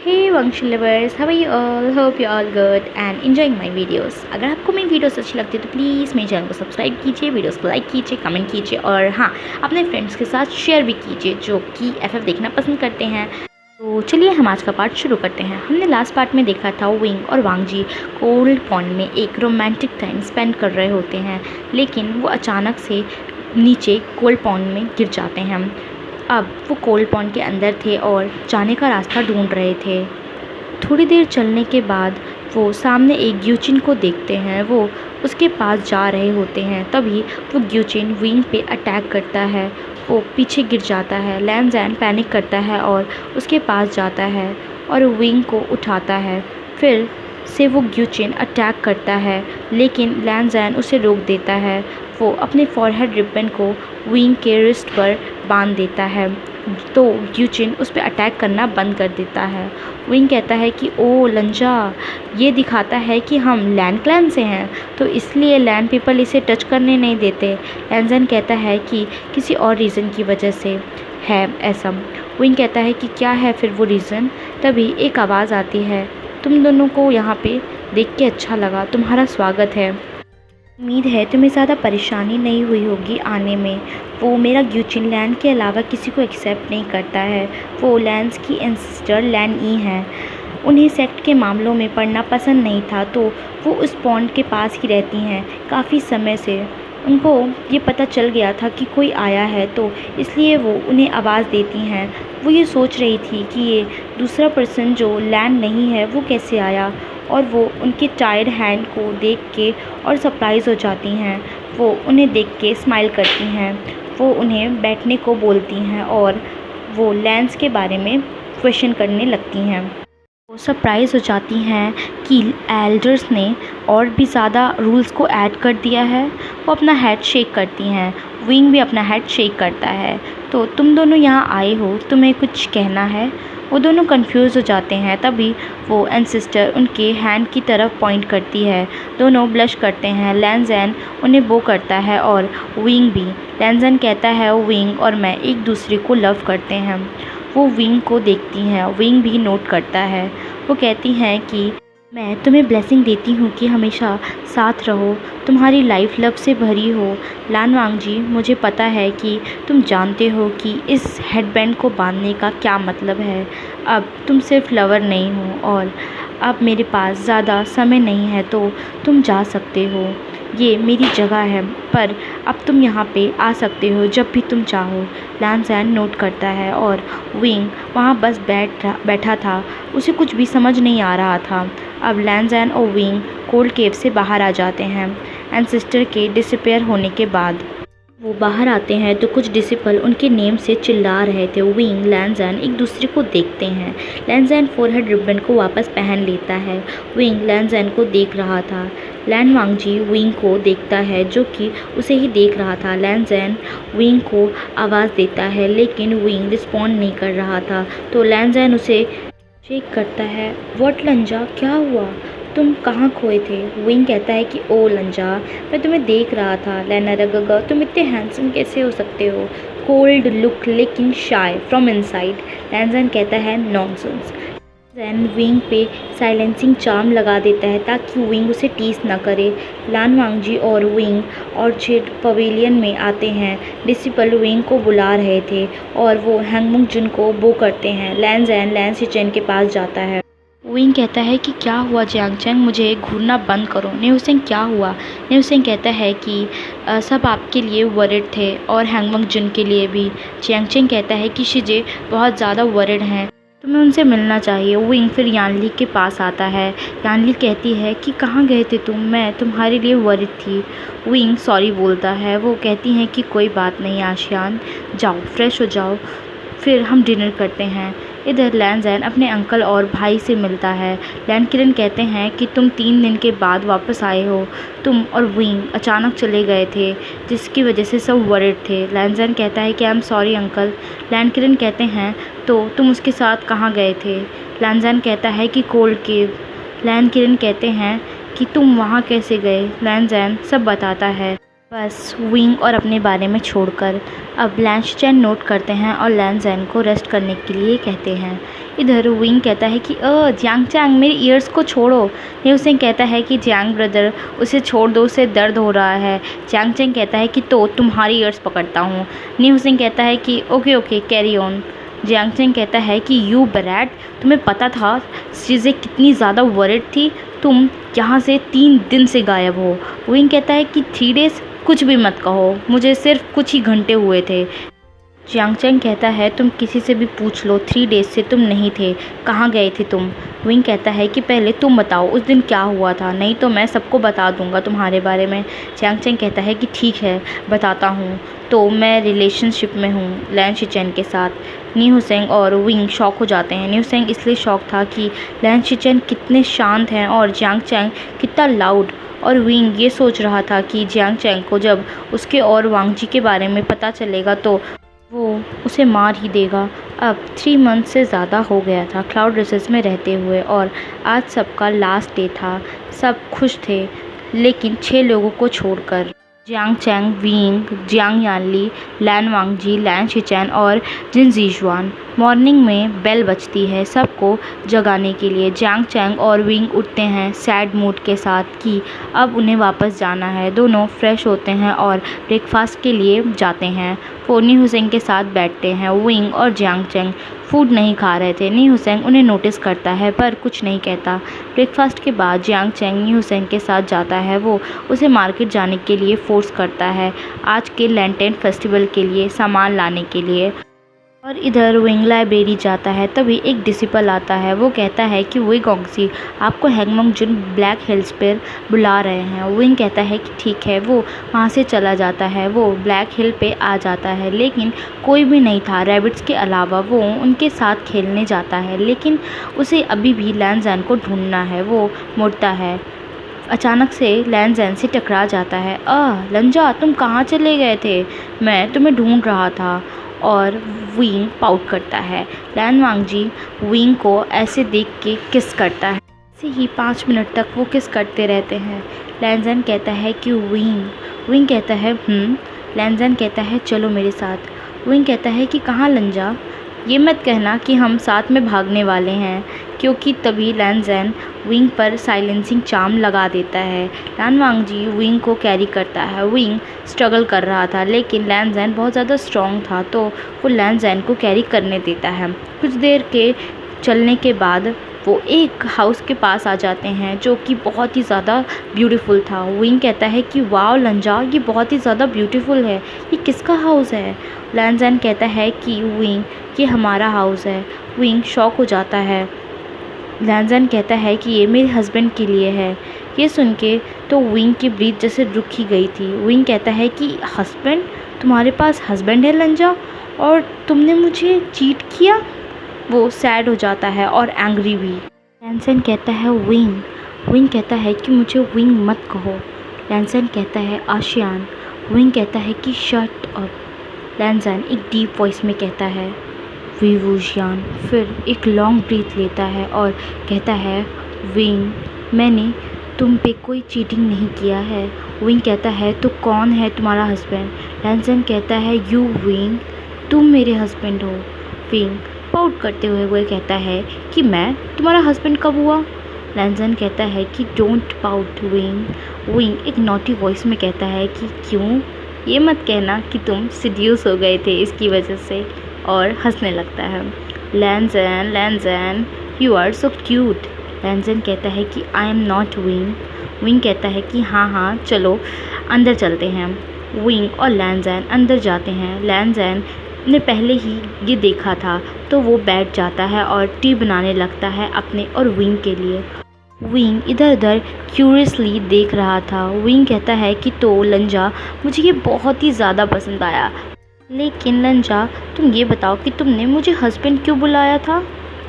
Hey Wangshi lovers, how are you all? Hope you're all good and enjoying my videos. अगर आपको मेरी videos अच्छी लगती है तो प्लीज़ मेरे चैनल को सब्सक्राइब कीजिए, वीडियोस को लाइक कीजिए, कमेंट कीजिए और हाँ, अपने फ्रेंड्स के साथ शेयर भी कीजिए जो कि FF देखना पसंद करते हैं। तो चलिए हम आज का पार्ट शुरू करते हैं। हमने लास्ट पार्ट में देखा था विंग और वांगजी कोल्ड पॉन्ड में एक रोमांटिक टाइम स्पेंड कर रहे होते हैं, लेकिन वो अचानक से नीचे कोल्ड पॉन्ड में गिर जाते हैं। अब वो कोल्ड पॉन्ड के अंदर थे और जाने का रास्ता ढूंढ रहे थे। थोड़ी देर चलने के बाद वो सामने एक ग्यूचिन को देखते हैं। वो उसके पास जा रहे होते हैं, तभी वो ग्यूचिन विंग पे अटैक करता है। वो पीछे गिर जाता है। लैनज़ैन पैनिक करता है और उसके पास जाता है और विंग को उठाता है। फिर से वो ग्यूचिन अटैक करता है, लेकिन लैनज़ैन उसे रोक देता है। वो अपने फॉरहेड रिबन को विंग के रिस्ट पर बांध देता है, तो ग्यूचिन उस पर अटैक करना बंद कर देता है। विंग कहता है कि ओ लंजा, ये दिखाता है कि हम लैंड क्लैन से हैं, तो इसलिए लैंड पीपल इसे टच करने नहीं देते। लैनज़ैन कहता है कि किसी और रीज़न की वजह से है ऐसा। विंग कहता है कि क्या है फिर वो रीज़न। तभी एक आवाज़ आती है, तुम दोनों को यहाँ पे देख के अच्छा लगा, तुम्हारा स्वागत है। उम्मीद है तुम्हें ज़्यादा परेशानी नहीं हुई होगी आने में। वो मेरा ग्यूचिन लैंड के अलावा किसी को एक्सेप्ट नहीं करता है। वो लैंस की एंसेस्टर लैन ई हैं। उन्हें सेक्ट के मामलों में पढ़ना पसंद नहीं था, तो वो उस पॉन्ड के पास ही रहती हैं काफ़ी समय से। उनको ये पता चल गया था कि कोई आया है, तो इसलिए वो उन्हें आवाज़ देती हैं। वो ये सोच रही थी कि ये दूसरा पर्सन जो लैंड नहीं है वो कैसे आया, और वो उनके टायर्ड हैंड को देख के और सरप्राइज़ हो जाती हैं। वो उन्हें देख के स्माइल करती हैं। वो उन्हें बैठने को बोलती हैं और वो लैंस के बारे में क्वेश्चन करने लगती हैं। वो सरप्राइज़ हो जाती हैं कि एल्डर्स ने और भी ज़्यादा रूल्स को ऐड कर दिया है। वो अपना हेड शेक करती हैं। विंग भी अपना हेड शेक करता है। तो तुम दोनों यहाँ आए हो, तुम्हें कुछ कहना है। वो दोनों कंफ्यूज हो जाते हैं। तभी वो एंसेस्टर उनके हैंड की तरफ पॉइंट करती है। दोनों ब्लश करते हैं। लैनज़ैन उन्हें बो करता है और विंग भी। लैनज़ैन कहता है विंग और मैं एक दूसरे को लव करते हैं। वो विंग को देखती हैं। विंग भी नोट करता है। वो कहती हैं कि मैं तुम्हें ब्लेसिंग देती हूँ कि हमेशा साथ रहो, तुम्हारी लाइफ लव से भरी हो। लान वांगजी, मुझे पता है कि तुम जानते हो कि इस हेडबैंड को बांधने का क्या मतलब है। अब तुम सिर्फ लवर नहीं हो और अब मेरे पास ज़्यादा समय नहीं है, तो तुम जा सकते हो। ये मेरी जगह है, पर अब तुम यहाँ पे आ सकते हो जब भी तुम चाहो। लैनज़ैन नोट करता है और विंग वहाँ बस बैठा था। उसे कुछ भी समझ नहीं आ रहा था। अब लैनज़ैन और विंग कोल्ड केव से बाहर आ जाते हैं। एंसेस्टर के डिसअपीयर होने के बाद वो बाहर आते हैं तो कुछ डिसिपल उनके नेम से चिल्ला रहे थे। विंग लैनज़ैन एक दूसरे को देखते हैं। लैनज़ैन फोरहेड रिबन को वापस पहन लेता है। विंग लैनज़ैन को देख रहा था। लैन वांगजी विंग को देखता है, जो कि उसे ही देख रहा था। लैनज़ैन विंग को आवाज़ देता है, लेकिन विंग रिस्पॉन्ड नहीं कर रहा था, तो लैनज़ैन उसे चेक करता है। व्हाट लंजा, क्या हुआ, तुम कहाँ खोए थे। विंग कहता है कि ओ लंजा, मैं तुम्हें देख रहा था। लैनरगगा, तुम इतने हैंडसम कैसे हो सकते हो। कोल्ड लुक लेकिन शाय फ्रॉम इनसाइड। लैनज़ैन कहता है नॉनसेंस। लैनज़ैन विंग पे साइलेंसिंग चार्म लगा देता है ताकि विंग उसे टीस ना करे। लान वांगजी और विंग ऑर्चिड पवेलियन में आते हैं। डिसिपल विंग को बुला रहे थे और वो हैंगमुंग जुन को बो करते हैं। लैनज़ैन लैन सिचेन के पास जाता है। विंग कहता है कि क्या हुआ जियांगचैंग, मुझे घूरना बंद करो। न्यूसेंग, क्या हुआ। न्यूसेंग कहता है कि सब आपके लिए वरिड थे और हैंगमंग जुन के लिए भी। जियांगचैंग कहता है कि शिजे बहुत ज़्यादा वरिड हैं, तुम्हें उनसे मिलना चाहिए। विंग फिर यानली के पास आता है। यानली कहती है कि कहाँ गए थे तुम, मैं तुम्हारे लिए वरिड थी। विंग सॉरी बोलता है। वो कहती हैं कि कोई बात नहीं आशियान, जाओ फ्रेश हो जाओ, फिर हम डिनर करते हैं। इधर लैनज़ैन अपने अंकल और भाई से मिलता है। लैनकिरन कहते हैं कि तुम 3 दिन के बाद वापस आए हो। तुम और विंग अचानक चले गए थे, जिसकी वजह से सब वरिड थे। लैनज़ैन कहता है कि आई एम सॉरी अंकल। लैनकिरन कहते हैं तो तुम उसके साथ कहाँ गए थे। लैनज़ैन कहता है कि कोल्ड केव। लैनकिरन कहते हैं कि तुम वहाँ कैसे गए। लैनज़ैन सब बताता है। बस विंग और अपने बारे में छोड़कर अब लैंशचैन नोट करते हैं और लैंजैन को रेस्ट करने के लिए कहते हैं। इधर विंग कहता है कि जियांग चैंग मेरे ईयर्स को छोड़ो। न्यूसेंग कहता है कि जियांग ब्रदर उसे छोड़ दो, उसे दर्द हो रहा है। जियांग चैंग कहता है कि तो तुम्हारी ईयर्स पकड़ता हूँ। न्यूसेंग कहता है कि ओके ओके कैरी ऑन। जियांग चैंग कहता है कि यू बरैट, तुम्हें पता था चीज़ें कितनी ज़्यादा वरिड थी, तुम यहाँ से 3 दिन से गायब हो। विंग कहता है कि 3 डेज़ कुछ भी मत कहो, मुझे सिर्फ कुछ ही घंटे हुए थे। जियांग चैंग कहता है तुम किसी से भी पूछ लो, 3 डेज से तुम नहीं थे, कहाँ गए थे तुम। विंग कहता है कि पहले तुम बताओ उस दिन क्या हुआ था, नहीं तो मैं सबको बता दूंगा तुम्हारे बारे में। जियांग चैंग कहता है कि ठीक है बताता हूँ। तो मैं रिलेशनशिप में हूँ लैंशिचैन के साथ। न्यूसेंग और विंग शॉक हो जाते हैं। न्यूसेंग इसलिए शॉक था कि लैंशिचैन कितने शांत हैं और जियांग चैंग कितना लाउड। और विंग ये सोच रहा था कि जियांग चैंग को जब उसके और वांगजी के बारे में पता चलेगा तो वो उसे मार ही देगा। अब 3 मंथ से ज़्यादा हो गया था क्लाउड रिसेस में रहते हुए और आज सबका लास्ट डे था। सब खुश थे लेकिन 6 लोगों को छोड़कर। Jiang Cheng, Wei Ying, Jiang Yanli, Lan Wangji, Lan Xichen और जिन जीजुआन। मॉर्निंग में बेल बजती है सबको जगाने के लिए। जियांग चैंग और विंग उठते हैं सैड मूड के साथ कि अब उन्हें वापस जाना है। दोनों फ्रेश होते हैं और ब्रेकफास्ट के लिए जाते हैं। वो नी हुसैन के साथ बैठते हैं। विंग और जियांग चैंग फूड नहीं खा रहे थे। नी हुसैन उन्हें नोटिस करता है पर कुछ नहीं कहता। ब्रेकफास्ट के बाद जियांग चैंग नी हुसैन के साथ जाता है। वो उसे मार्केट जाने के लिए फोर्स करता है आज के लैंटेन फेस्टिवल के लिए सामान लाने के लिए। और इधर विंग लाइब्रेरी जाता है। तभी एक डिसिपल आता है। वो कहता है कि विंग गॉन्गजी आपको हैंगमंग जुन ब्लैक हिल्स पर बुला रहे हैं। विंग कहता है कि ठीक है। वो वहाँ से चला जाता है। वो ब्लैक हिल पे आ जाता है लेकिन कोई भी नहीं था रैबिट्स के अलावा। वो उनके साथ खेलने जाता है लेकिन उसे अभी भी लैंजैन को ढूंढना है। वो मुड़ता है, अचानक से लैंजैन से टकरा जाता है। लंजा तुम कहाँ चले गए थे, मैं तुम्हें ढूंढ रहा था। और विंग पाउट करता है। लैन वांगजी विंग को ऐसे देख के किस करता है। ऐसे ही 5 मिनट तक वो किस करते रहते हैं। लैंजैन कहता है कि विंग कहता है लैंजैन कहता है चलो मेरे साथ। विंग कहता है कि कहाँ लंजा, ये मत कहना कि हम साथ में भागने वाले हैं, क्योंकि तभी लैंजैन विंग पर साइलेंसिंग चार्म लगा देता है। लैन वांगजी विंग को कैरी करता है। विंग स्ट्रगल कर रहा था लेकिन लैंजैन बहुत ज़्यादा स्ट्रॉन्ग था तो वो लैंजैन को कैरी करने देता है। कुछ देर के चलने के बाद वो एक हाउस के पास आ जाते हैं जो कि बहुत ही ज़्यादा ब्यूटीफुल था। विंग कहता है कि वाओ लंजा, ये बहुत ही ज़्यादा ब्यूटीफुल है, ये किसका हाउस है। लैंजैन कहता है कि विंग ये हमारा हाउस है। विंग शॉक हो जाता है। लैंजैन कहता है कि ये मेरे हस्बैंड के लिए है। ये सुन के तो विंग की ब्रीथ जैसे रुक ही गई थी। विंग कहता है कि हस्बैंड, तुम्हारे पास हस्बैंड है लंजा, और तुमने मुझे चीट किया। वो सैड हो जाता है और एंग्री भी। लैंजैन कहता है विंग कहता है कि मुझे विंग मत कहो। लैंजैन कहता है आशियान। विंग कहता है कि शट अप। लैंजैन एक डीप वॉइस में कहता है वीवूशियान। फिर एक लॉन्ग ब्रीथ लेता है और कहता है विंग, मैंने तुम पे कोई चीटिंग नहीं किया है। विंग कहता है तो कौन है तुम्हारा हस्बैंड। लैंजैन कहता है यू विंग, तुम मेरे हस्बैंड हो। विंग पाउट करते हुए वो कहता है कि मैं तुम्हारा हस्बैंड कब हुआ। लैंजैन कहता है कि डोंट पाउट विंग। विंग एक नॉटी वॉइस में कहता है कि क्यों, ये मत कहना कि तुम सीड्यूस हो गए थे इसकी वजह से, और हंसने लगता है। लैंजैन यू आर सो क्यूट। लैंजैन कहता है कि I am not wing. Wing कहता है कि हाँ चलो अंदर चलते हैं। विंग और लैंजैन अंदर जाते हैं। लैंजैन ने पहले ही ये देखा था तो वो बैठ जाता है और टी बनाने लगता है अपने और विंग के लिए। विंग इधर उधर क्यूरियसली देख रहा था। विंग कहता है कि तो लंजा, मुझे ये बहुत ही ज़्यादा पसंद आया, लेकिन लंजा तुम ये बताओ कि तुमने मुझे हस्बैंड क्यों बुलाया था।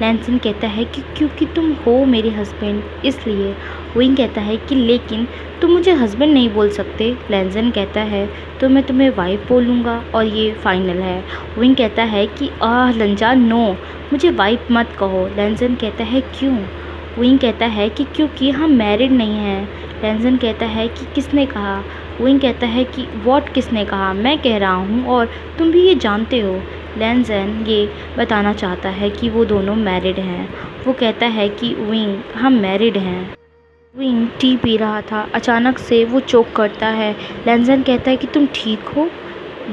लैंजैन कहता है कि क्योंकि तुम हो मेरे हस्बैंड, इसलिए। विंग कहता है कि लेकिन तुम मुझे हस्बैंड नहीं बोल सकते। लैंजैन कहता है तो मैं तुम्हें वाइफ बोलूँगा और ये फाइनल है। विंग कहता है कि लंजा नो, मुझे वाइफ मत कहो। लैंजैन कहता है क्यों। विंग कहता है कि क्योंकि हम मैरिड नहीं हैं। लैंजैन कहता है कि किसने कहा। विंग कहता है कि व्हाट, किसने कहा? मैं कह रहा हूँ और तुम भी ये जानते हो। लैंज़ेन ये बताना चाहता है कि वो दोनों मैरिड हैं। वो कहता है कि विंग, हम मैरिड हैं। विंग टी पी रहा था, अचानक से वो चोक करता है। लैंज़ेन कहता है कि तुम ठीक हो?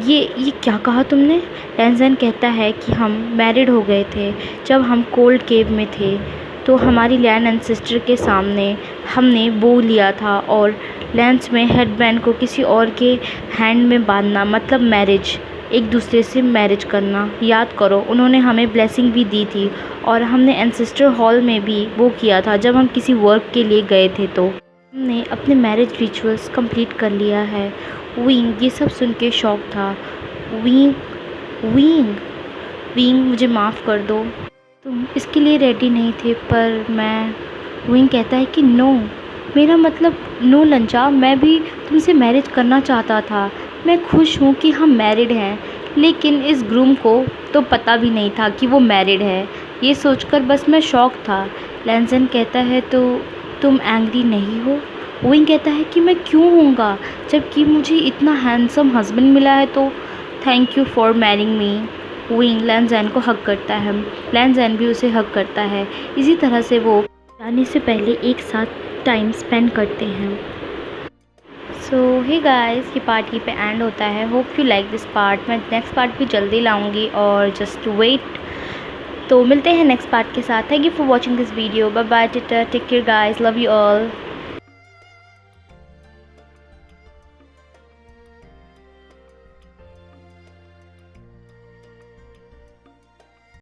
ये क्या कहा तुमने? लैंज़ेन कहता है कि हम मैरिड हो गए थे जब हम कोल्ड केव में थे, तो हमारी लैंड एंसेस्टर के सामने हमने बो लिया था, और लैंस में हेडबैंड को किसी और के हैंड में बांधना मतलब मैरिज, एक दूसरे से मैरिज करना। याद करो, उन्होंने हमें ब्लेसिंग भी दी थी, और हमने एंसेस्टर हॉल में भी वो किया था जब हम किसी वर्क के लिए गए थे। तो हमने अपने मैरिज रिचुअल्स कंप्लीट कर लिया है। विंग ये सब सुन के शॉक था। विंग विंग विंग मुझे माफ़ कर दो, तुम इसके लिए रेडी नहीं थे, पर मैं। विंग कहता है कि नो, मेरा मतलब नो लंचा, मैं भी तुमसे मैरिज करना चाहता था। मैं खुश हूँ कि हम मैरिड हैं, लेकिन इस ग्रूम को तो पता भी नहीं था कि वो मैरिड है। ये सोचकर बस मैं शॉक था। लैंज़ेन कहता है तो तुम एंग्री नहीं हो? विंग कहता है कि मैं क्यों होऊंगा, जबकि मुझे इतना हैंडसम हस्बैंड मिला है, तो thank you for marrying me. Wei Ying Lan Zhan को हक करता है, लैंज़ेन भी उसे हक करता है। इसी तरह से वो जाने से पहले एक साथ टाइम स्पेंड करते हैं। सो हे गाइस, ये पार्ट ही पे एंड होता है। Hope you like this part. मैं नेक्स्ट पार्ट भी जल्दी लाऊंगी, और जस्ट वेट। तो मिलते हैं नेक्स्ट पार्ट के साथ। Thank you for watching this video. Bye bye, take care guys, love you all.